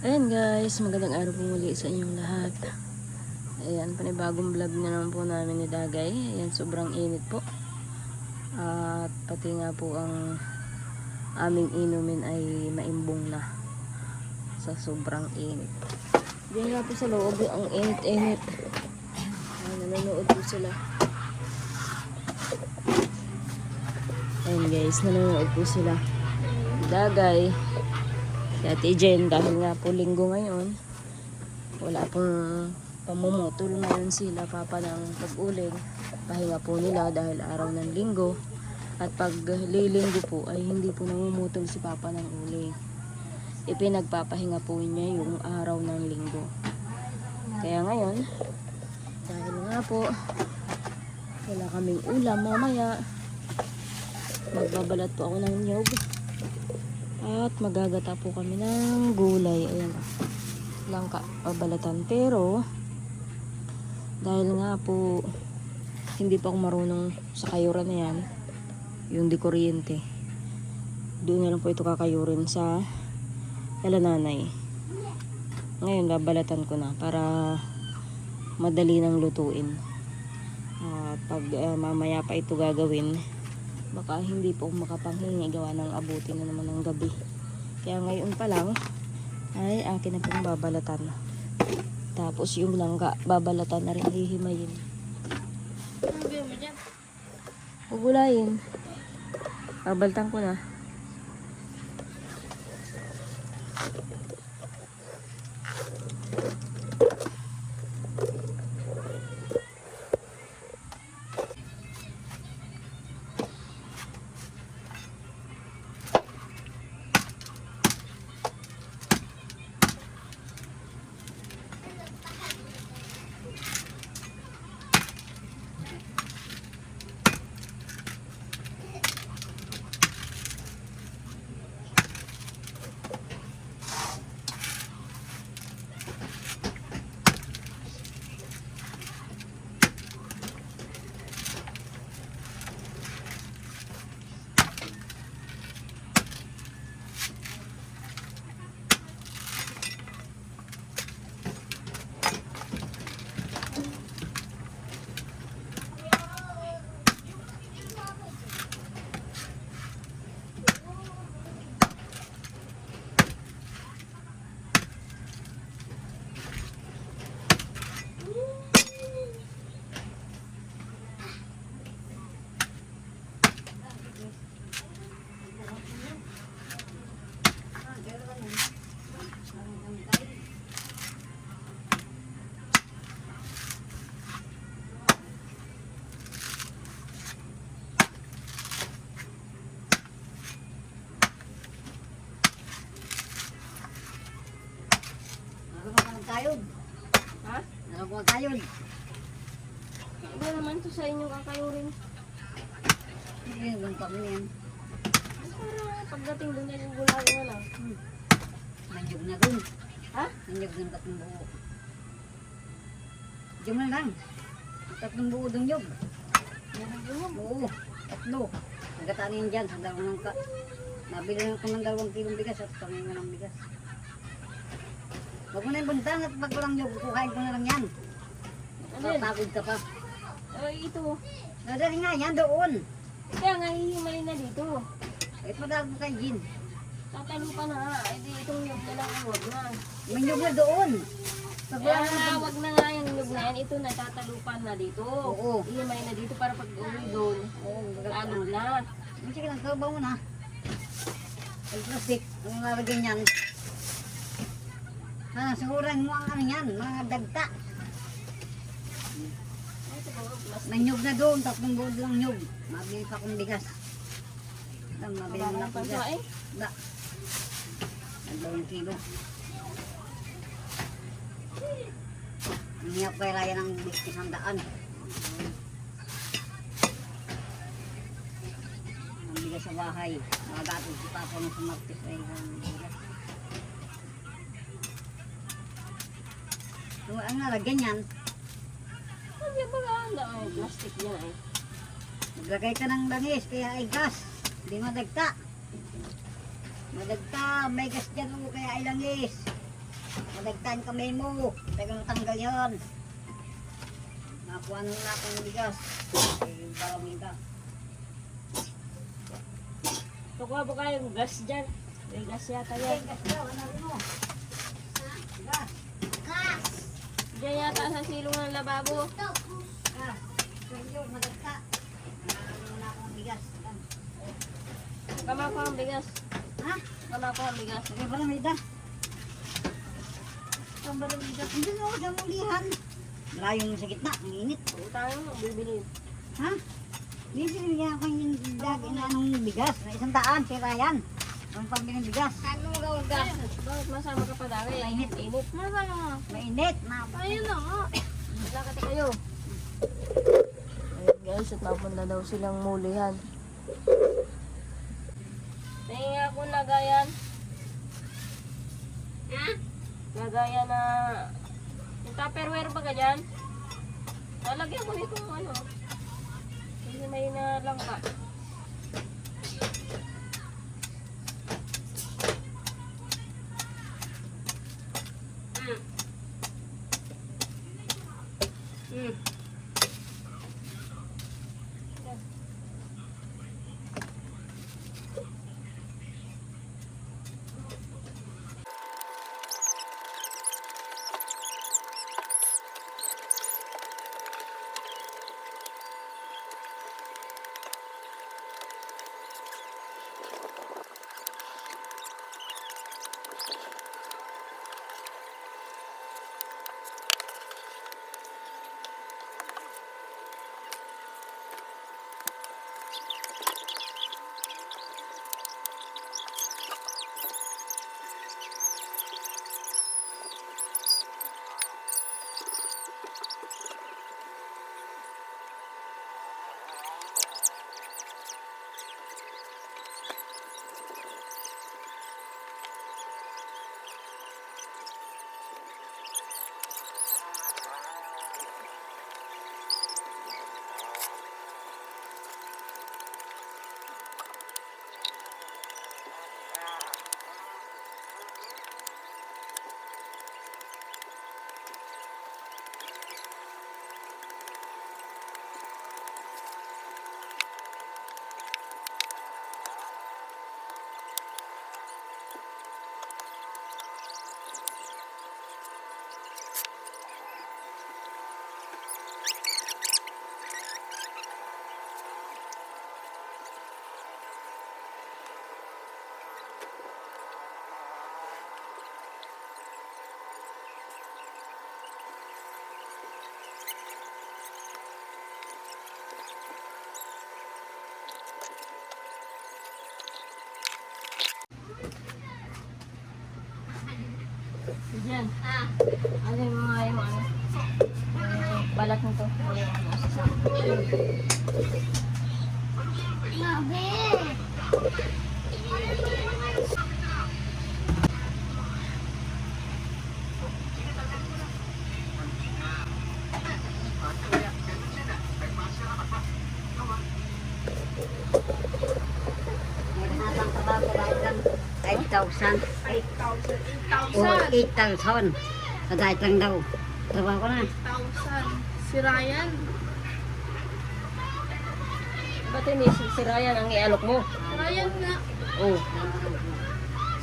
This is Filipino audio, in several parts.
Ayan guys, magandang araw po muli sa inyong lahat. Ayan, panibagong vlog na naman po namin ni Dagay. Ayan, sobrang init po. At pati nga po ang aming inumin ay maimbong na sa sobrang init. Diyan nga po sa loob, ang init-init. Ayan, nanonood po sila. Ayan guys, nanonood po sila. Dagay. Si Ate Jen, dahil nga po linggo ngayon, wala pong pamumutol ngayon sila papa ng pag-uling. Pahinga po nila dahil araw ng linggo. At pag lilinggo po ay hindi po namumutol si papa ng uling. Ipinagpapahinga po niya yung araw ng linggo. Kaya ngayon, dahil nga po wala kaming ulam mamaya, magbabalat po ako ng niyog. At magagata po kami ng gulay. Ayan. Langka babalatan. Pero dahil nga po hindi pa ako marunong sa kayuran na yan, yung di kuryente, doon na lang po ito kakayurin sa nanay. Ngayon babalatan ko na para madali nang lutuin. At pag mamaya pa ito gagawin, baka hindi po makapanghingi gawa ng abutin na naman ng gabi. Kaya ngayon pa lang ay akin na pong babalatan. Tapos yung langka babalatan na rin, hihimayin. Ano ba mo dyan? Ugulayin. Babaltan ko na. Kayod. Ha? Ano po kayod? Iba naman to sa inyong kakayurin. Hindi yung kami yan. Para pagdating doon ay gulayin na lang. Nandyog na dun. Ha? Nandyog ng tatlong buo. Diyan na lang. Tatlong buo dun yog. Oo. Tatlo. Nagkatanin dyan sa dalawang ka. Nabili lang ko ng 2 kilong bigas at kami nga ng bigas. Huwag mo na yung buntang at pag walang yog, kukain ko na lang yan. Papagod ka pa. Ito. Nadali nga yan doon. Kaya nga hihimay na dito. Ito dalag mo kay Jin. Tatalo pa na. Ay di itong nyug na lang ang wag na. May yog na doon. Pag Kaya wala nga na wag na nga yung nyug na yan. Ito na tatalupan na dito. Oo. Hihimay na dito para pag uwi doon. Oo, Talo na. sige lang, kabaw mo na. Ay, plastic. Ang lalagyan yan. Siguran mo ang ano yan, mga dagta. May nyug na doon, 3 buod lang nyug. Mabili pa akong bigas. Mabili mo na akong bigas. Da. 2 kilo. Hihiyap kay Raya ng 100. Ang bigas sa bahay. Magatod si Papa ng sumartis ay ang bigas. Ang nalagyan yan, Hindi ba nga ang plastic yan ay. maglagay ka ng langis, kaya ay gas. Hindi madagta. Madagta, may gas dyan o kaya ay langis. Madagtan kami mo. Teka natanggal yan. Nakuha nung akong bigas. Eh, barawin ka. Tukuha po kayong gas dyan. May gas yata Ay, yan. gas daw. Ano rin mo? Gas. Diyan yata sa silong ng lababo. Gas. Seryo, madagta. Nakuha na akong bigas. Yan. Kama ko ang bigas. Ha? Kama ko ang bigas. Sige, baramida. Ang baramida. Hindi na ako sa mulihan. Malayo mo sa gitna. Ang init. Utangin mo, bibili. Ha? Bibili niya ako yung daging na anong bigas. Na 100, sira yan. Ang pambiling bigas. Ano mo gawag gas? Bakit masama ka pa dami? Mainit. Init. Masama nga. Mainit. Ayun na nga. Lakati kayo. Ayun guys, at mapunta daw silang mulihan. Tingin ako lagayan. Ha? Lagayan na... Yung tupperware ba ganyan? Lalagyan ko nito ano. Hindi may nalangka. Diyan. Ano yung mga yung ano? Balat nito. Maghanapang trabaho dahil lang 5,000. 8,000. O 8,000. Kadahit lang daw. Trabaho ko na. 1,000. Si Ryan. Ba't hindi si Ryan ang ialok mo? Ryan nga. Oh,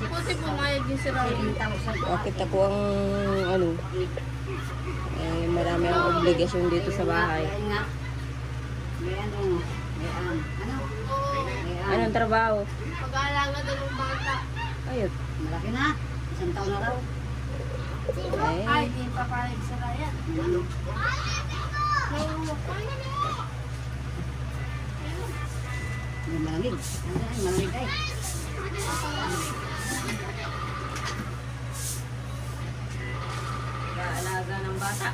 Puti pumayag din si Ryan. 7,000. bakit ako ang ano? Marami ang obligasyon dito sa bahay. Kaya nga. May ano. May ano. Oo. May Anong trabaho? Pag-aalaga daw ng bata. Ayun. Malaki na. 1 taon na raw. Ay, di papayag si Ryan. May malamig. Ano ay malamig ay. Alaga ng bata.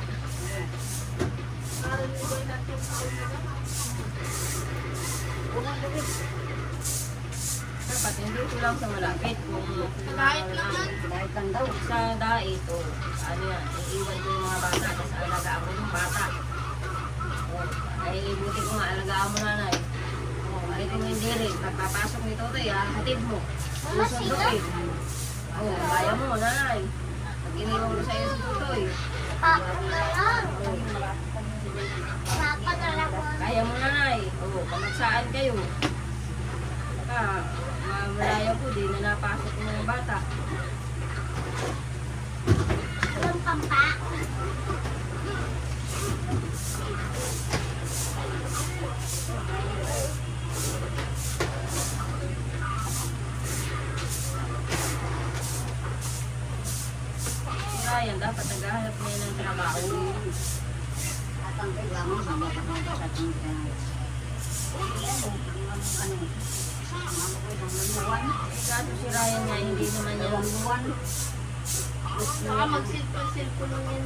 Parang ibay natin sa Unang lumig. Dapat hindi ko lang sa malapit. Kung Kahit lang yan. Dahil lang daw. sa dait o ano yan, iiwan ko yung mga bata tapos alagaan ko yung bata. Ay buti ko nga, alagaan mo nanay. Ay kung hindi rin, pagpapasok nito tayo, hatid mo. Susunduin. Kaya mo nanay. Iniwan ko sa'yo si Tutoy. Kaya mo nanay. Oo, pamagsaan kayo. Baka, malayo po, di na napasok ng mga bata. Ryan, dapat naghahanap niya ng trabaho. At ang kailangan sa mga kapatid sa ating Kaso si Ryan nga, hindi naman yan. Baka mag-silpon lang yan.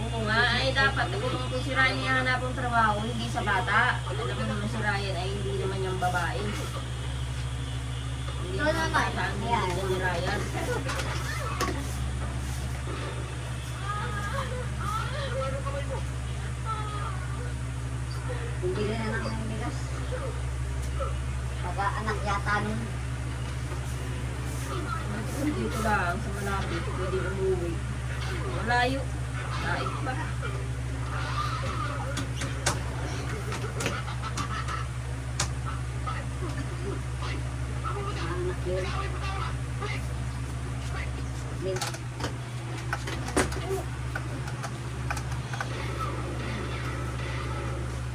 Oo nga, ay dapat kung si Ryan yung hanap ng trabaho, hindi sa bata. Alam mo naman si Ryan ay hindi naman yung babae. Hindi naman bata ang hindi ni Ryan. Hindi rin anak ng bigas. Pag-anak yata nun. Dito lang, sa malapit, pwede umuwi. Malayo. Naik pa. Anak yun. Min.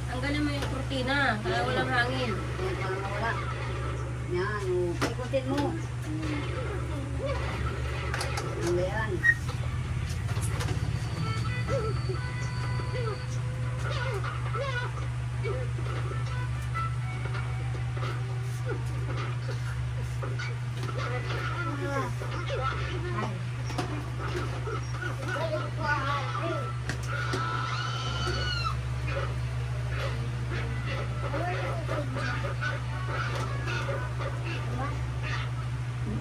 Tanggalin mo yung kurtina, kaya walang hangin. Yan pala mawala. Yan, ikutin mo. Ano yan?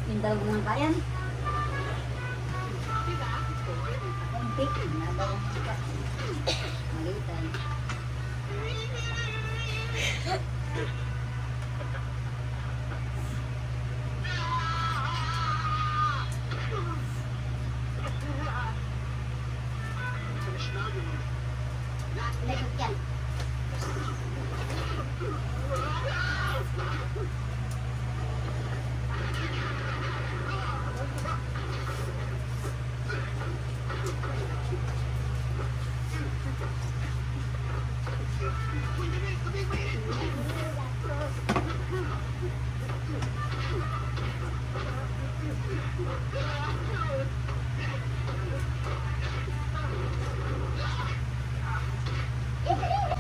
Pintal mo ng kayan. Konti. Nabawang kita. Malitan. Lekot yan.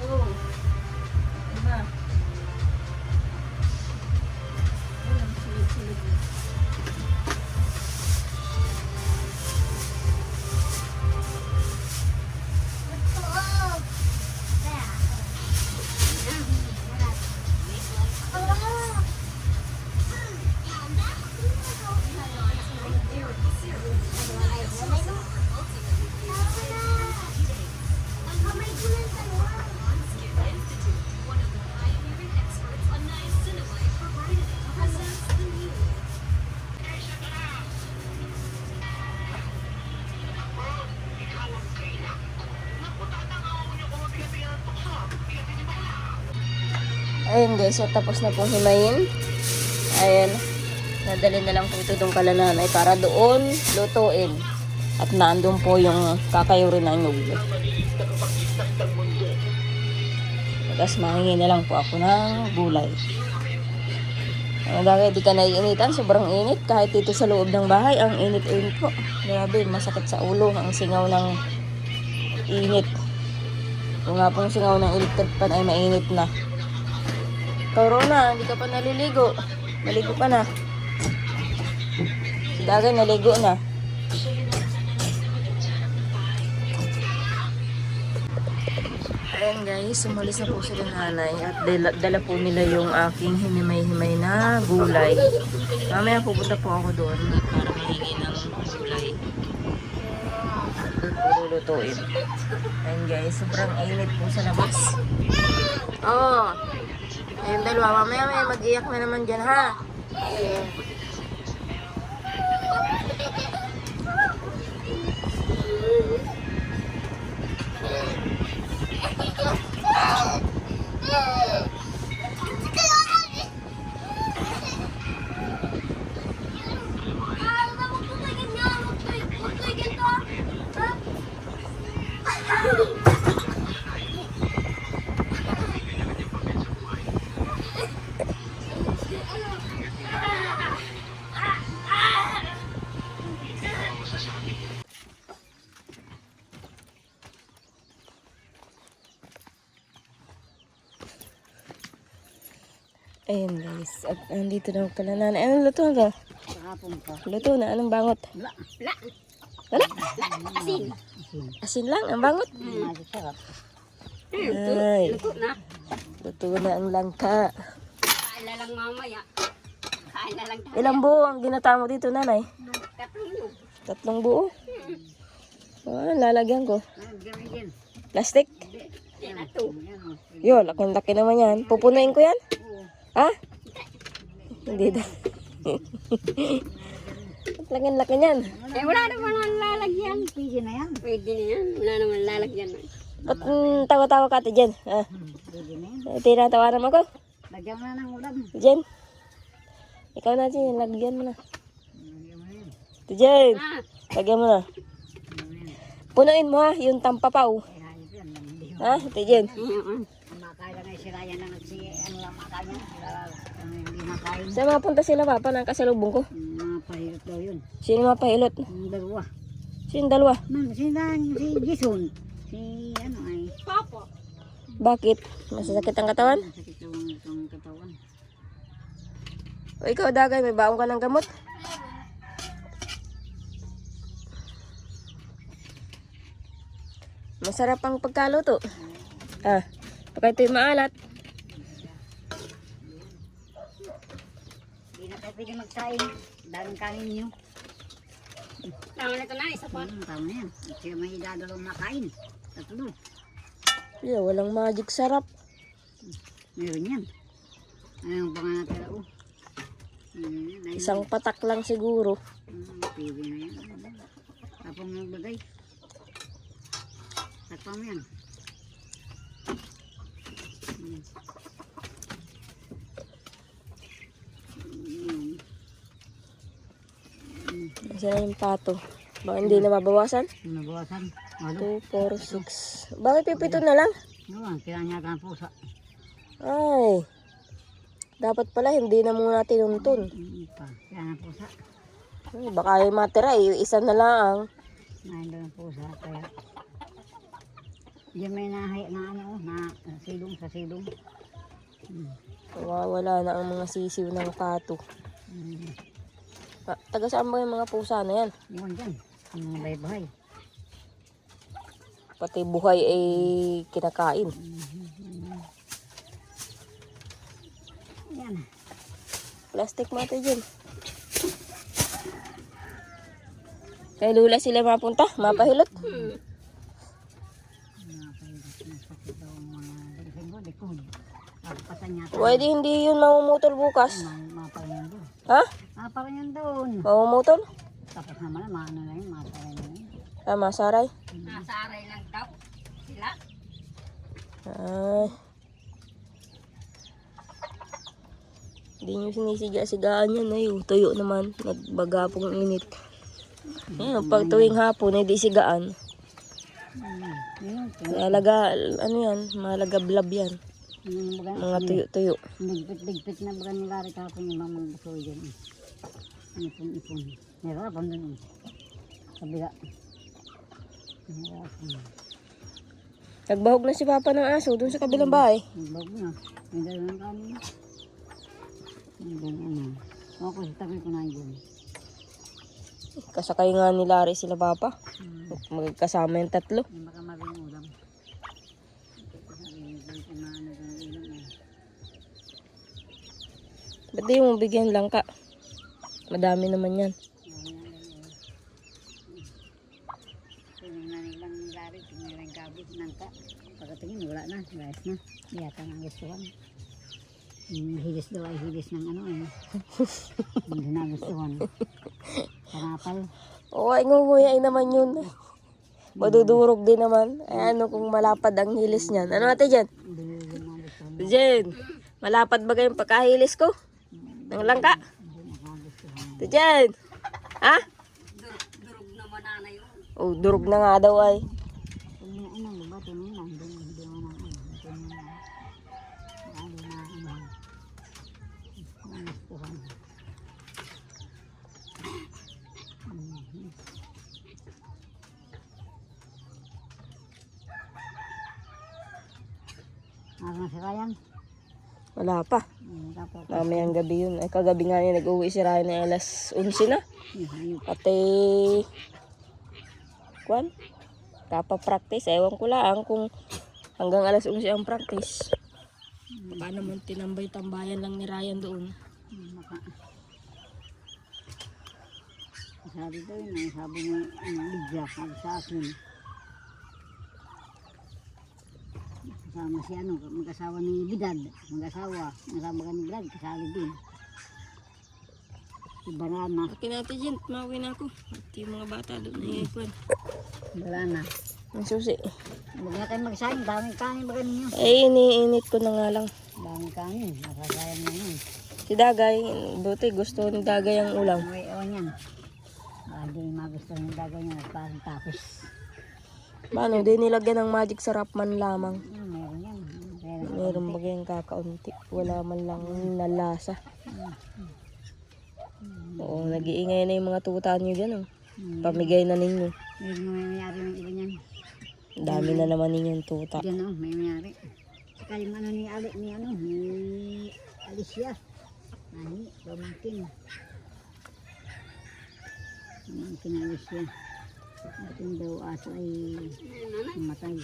Oo. Diba? Walang silid-silid. Ayun guys, so tapos na pong himayin. Ayun. Nadali na lang po ito doon kala nanay para doon lutuin. At naandun po yung kakayurin ng nyug. Tapos mahingi na lang po ako ng gulay. Dahil di ka naiinitan, sobrang init. Kahit dito sa loob ng bahay, ang init-init po. Grabe, masakit sa ulo ang singaw ng init. Kung nga pong singaw ng electric pan ay mainit na. Corona, hindi ka pa naliligo. Naligo ka na. Si Dagay, naligo na. Ayan guys, umalis na po sila nanay at dala po nila yung aking hinimay-himay na gulay. Mamaya pupunta po ako doon para mahingi ng gulay. Doon po lulutuin. Ayan guys, sobrang init po sa labas. Oh, ayun dalawa. Mamaya may mag-iyak na naman dyan ha. Ayan guys. At nandito na pala nanay. Anong luto na? Kahapon pa. Luto na. Anong bangot? Wala. Wala? Asin. Asin lang. Ang bangot. Sarap. Ay. Luto na. Luto na ang langka. Kain na lang mamaya. Kain na lang tayo. Ilang buo ang ginata mo dito nanay? Tatlong yun. 3 buo. Ah, lalagyan ko. Gamigin. Plastic. Yan na to. Yo, laki naman yan. Pupunuin ko yan? Ha? Hindi daw. Laki niyan. Wala naman lalagyan. Pwede na yan. Pwede na yan. Wala naman lalagyan. Ba't tawa-tawa ka ate Jen? Ah, Pwede na yan. tinatawanan mo ko? Lagyan mo na ng ulam. Jen. Ikaw na Jen, lagyan mo na. Ate Jen, lagyan mo na. Punuin mo ha, yung tampapaw. Ha, Ate Jen? Ang makain lang ay sila yan lang at si ano lang makain yan. Hindi makain. Saan mapunta sila papa ng kasalubong ko? Mga pahirap daw yun. Sino mapahilot? Yung dalawa. Sino dalawa? Si Jason. Si ano ay. Papa. Bakit? Masasakit ang katawan? Sakit yung katawan. O ikaw Dagay, may baong ka ng gamot? Masarap ang pagkaluto. Ah, pagka ito'y maalat. Hindi na tayo pwede magkain. Daming kanin niyo. Tama na ito na, isa pa. Tama na yan. Kasi may dadalawang makain. Tatlo. Yeah, walang magic sarap. Meron yan. Anong pangangatala o? Isang patak lang siguro. Pwede na yan. Tapong magbagay. Takpang mo yan. Isa na yung pato. Baka hindi na mabawasan? Nabawasan. 2, 4, 6. Bakit pipito na lang? Naman, kailangan niya ang pusa. Ay. Dapat pala hindi na muna tinuntun. Kailangan ang pusa. Ay, baka yung matira isa na lang. Nandun ang pusa. Kaya diyan may nahaya na ano, na silong sa silong. Wala na ang mga sisiw ng pato. Taga saan ba yung mga pusa na yan? Yun dyan. Ang mga bahay-bahay. Pati buhay ay kinakain. Yan. Plastic mo ito dyan. Kay Lula sila mapunta, mapahilot. Pwede hindi yun mamumutol bukas. Maparin doon. Ha? Maparin yan doon. Mamumutol? Tapos naman na, maano na yun, maparin na yun. Ah, masaray. Masaray lang daw. Sila. Ay. Hindi nyo sinisiga-sigaan yan ay. Tuyo naman. Nagbaga pong init. Yan, pag tuwing hapon, hindi sigaan. Malaga, ano yan, malagablab yan. Mga tuyo-tuyo. Bigpit na baga nila rin kapon yung mga buso dyan. Ipon-ipon. Nahirapan doon. Kabila. Nahirapan. Nagbahog na si Papa ng aso dun sa kabilang bahay. Nagbahog na. May dalawang kanin. Ano. Ako sa tabi ko na yun. Kasakay nga ni Larry sila Papa. Magkasama yung 3. Yung baka maring ulam. Ba't di mo bigyan lang ka? Madami naman yan. Tingnan lang ni Larry, tingnan lang gabi, nangka. Pagkatingin, wala na, guys na. Yata ng gustuhan. Hilis daw ay hilis ng ano eh. Hindi na gustuhan. Panapal. Oo, ay ngunguyay naman yun. Madudurog din naman. Ay ano kung malapad ang hilis niyan. Ano ate Jen? Hindi na gustuhan. Jen, malapad ba kayong pagkahilis ko? Nang langka? Ate Jen! Ha? Durog naman na yun. Oh, durog na nga daw ay. Ano, diba? Tingnan lang. Hindi mo na ano. Tingnan lang. Ano na ano. Gustuhan. Ano na si Ryan? Wala pa. Tapos, Mamayang gabi yun. Ay, kagabi nga niya nag-uwi si Ryan na alas 11 na. hayop. Pati, kwan, kapa-practice. Ewan ko lang kung hanggang alas 11 ang practice. Baka naman tinambay-tambayan lang ni Ryan doon. Maka. Sabi ko yun, sabi mo, Lydia, sabi sa akin. Kasama si ano, mag-asawa ni Bidad, mag-asawa ka ni Brad, kasali din. Si Banana, Akin natin dyan, mauwi na ako. At yung mga bata doon ay kwan. Banana. Ang susi. Huwag na tayo magsayin, daming kanin ba ninyo? Ay, iniinit ko na nga lang. Daming kanin, masasayang na yun. Si Dagay, buti gusto ni Dagay ang ulam. May ewan yan. Hindi magusto ng dagay niya, parang tapos. Paano, di nilagyan ng magic sarap man lamang. Meron yan. Meron ba kayang kakaunti? Wala man lang nalasa. Oo, nag-iingay na yung mga tuta nyo dyan. Oh. Pamigay na ninyo. Meron may mayari ng iba niyan. Dami na naman ninyong tuta. Diyan o, may mayari. Saka yung ano ni Alicia. Nani, pamangkin. Pamangkin ni Alicia. At yung daw aso ay namatay.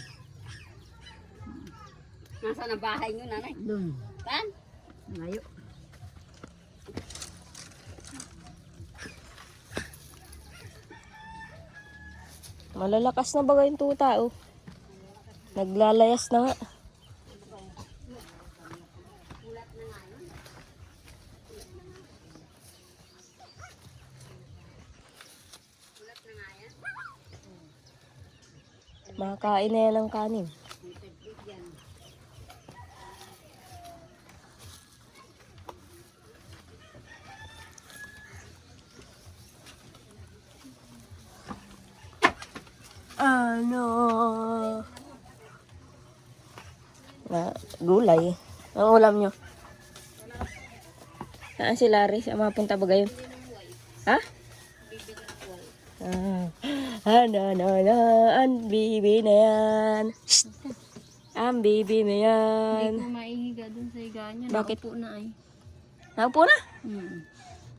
Nasa na bahay nyo, nanay? Doon, Saan? layo. Malalakas na ba yung tuta? Oh. Naglalayas na nga. Makakain na yan ng kanin. Ano? Na, gulay. Ang ulam nyo? Saan si Larry? Saan mapunta ba gayon? Ha? Ang bibi na yan. Shh! Ang bibi na yan. Hindi ko maihiga dun sa higa niya. Bakit? Nakaupo na ay. Naupo na?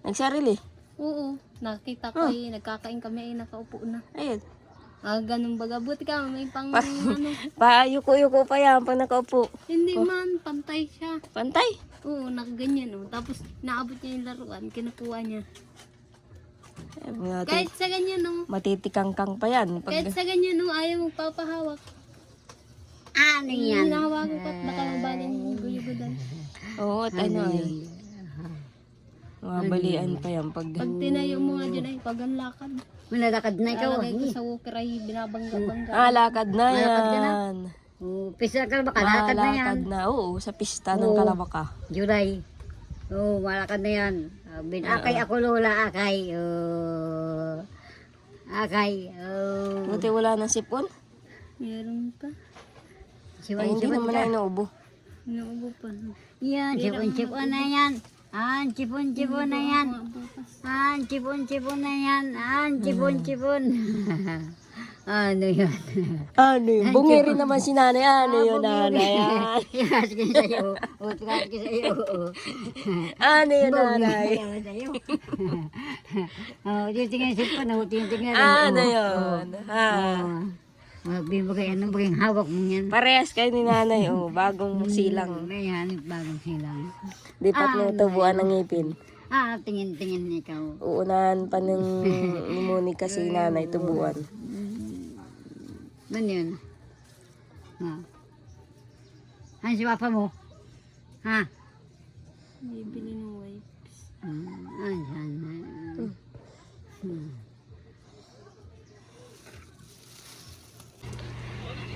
Nagsarili? Oo. Nakita ko ay nagkakain kami ay nakaupo na. Ayun. Ganun baga. Buti ka may pang ano. Yuko-yuko pa yan pag nakaupo. Hindi man, pantay siya. Pantay. Oo, nakaganyan oh. Tapos naabot niya yung laruan, kinukuha niya. Kahit sa ganyan oh. Matitikangkang pa yan. Kahit sa ganyan oh, ayaw magpapahawak. Ano yan? Hinahawakan ko at baka mabalin yung guyugudan. Oo, at ano ay. Mabalian pa yan. Pag Tinayo mo nga dyan ay paganlakad. Malalakad na ikaw. Lalagay ko sa walker ay binabangga-bangga. lakad na yan. Pisa ka ba? Kalakad na yan. Malakad na. Oo, sa pista ng Kalabaka. July. Malakad na yan. Akay ako lola, akay. Akay. Buti wala ng sipon. Meron pa. Ay, hindi naman na inuubo. Inuubo pa. Yan, sipon-sipon na yan. Sipon-sipon na yan. Sipon-sipon na yan. Sipon-sipon. Ano yun? Ano yun? Bungiri naman si nanay. Ano yun, nanay? Tigas ka sa'yo. Tigas ka sa'yo. Ano yun, nanay? Titingnan sipon. Titingnan. Ano yun? Ha? Magbibigay bagay hawak mo yan. Parehas kayo ni nanay. Oh, bagong silang. May hanip bagong silang. Di pa tubuan ng ngipin. Tingin-tingin ikaw. Uunahan pa ng ni Monica si nanay tubuan. Ano yun? Ano si papa mo? Ha? Bibili ng wipes.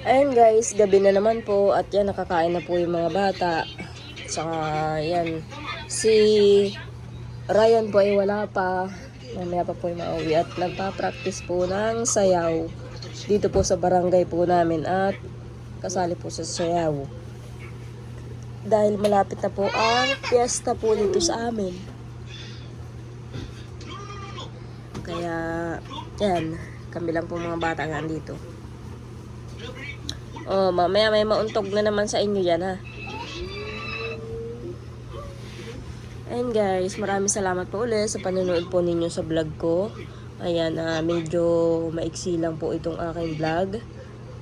Ayun guys, gabi na naman po at yan nakakain na po yung mga bata. Saka yan, si Ryan po ay wala pa. Mamaya pa po yung mauwi at nagpa-practice po ng sayaw. Dito po sa barangay po namin at kasali po sa sayaw. Dahil malapit na po ang piyesta po dito sa amin. Kaya, yan, kami lang po mga bata nga dito. Oh, mamaya may mauntog na naman sa inyo yan, ha? Ayun guys, maraming salamat po ulit sa panonood po ninyo sa vlog ko. Ayan, medyo maiksi lang po itong aking vlog.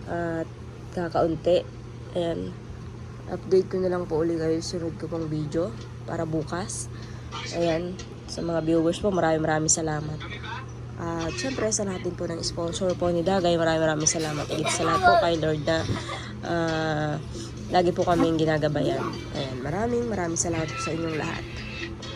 At kakaunti. Ayan, update ko na lang po ulit kayo sunod ko pong video para bukas. Ayan, sa mga viewers po, maraming salamat. At syempre sa lahat din po ng sponsor po ni Dagay, maraming salamat. Higit sa lahat po kay Lord na lagi po kaming ginagabayan. Ayan, maraming salamat po sa inyong lahat.